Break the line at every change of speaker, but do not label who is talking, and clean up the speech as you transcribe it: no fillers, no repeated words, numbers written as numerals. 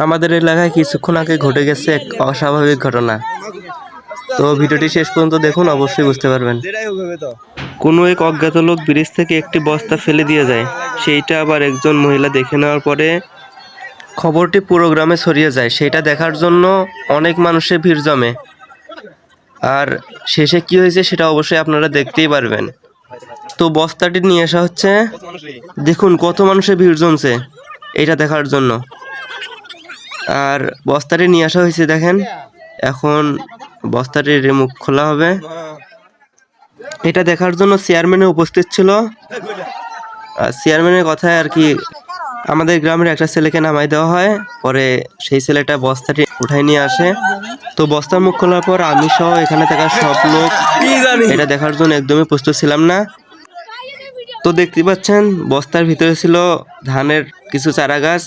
আমাদের এলাকায় কিছুক্ষণ আগে ঘটে গেছে এক অস্বাভাবিক ঘটনা। তো ভিডিওটি শেষ পর্যন্ত দেখুন, অবশ্যই বুঝতে পারবেন। কোনো এক অজ্ঞাত লোক ব্রিজ থেকে একটি বস্তা ফেলে দিয়ে যায়। সেইটা আবার একজন মহিলা দেখে নেওয়ার পরে খবরটি পুরো গ্রামে ছড়িয়ে যায়। সেটা দেখার জন্য অনেক মানুষের ভিড় জমে। আর শেষে কি হয়েছে সেটা অবশ্যই আপনারা দেখতেই পারবেন। তো বস্তাটি নিয়ে আসা হচ্ছে, দেখুন কত মানুষের ভিড় জমছে এটা দেখার জন্য। আর বস্তাটি নিয়ে আসা হয়েছে, দেখেন এখন বস্তাটির মুখ খোলা হবে। এটা দেখার জন্য চেয়ারম্যানও উপস্থিত ছিল। আর চেয়ারম্যানের কথায় আর কি আমাদের গ্রামের একটা ছেলেকে নামাই দেওয়া হয়, পরে সেই ছেলেটা বস্তাটি উঠাই নিয়ে আসে। তো বস্তার মুখ খোলার পর আমি সহ এখানে থাকা সব লোক এটা দেখার জন্য একদমই প্রস্তুত ছিলাম না। তো দেখতে পাচ্ছেন বস্তার ভিতরে ছিল ধানের কিছু চারা গাছ।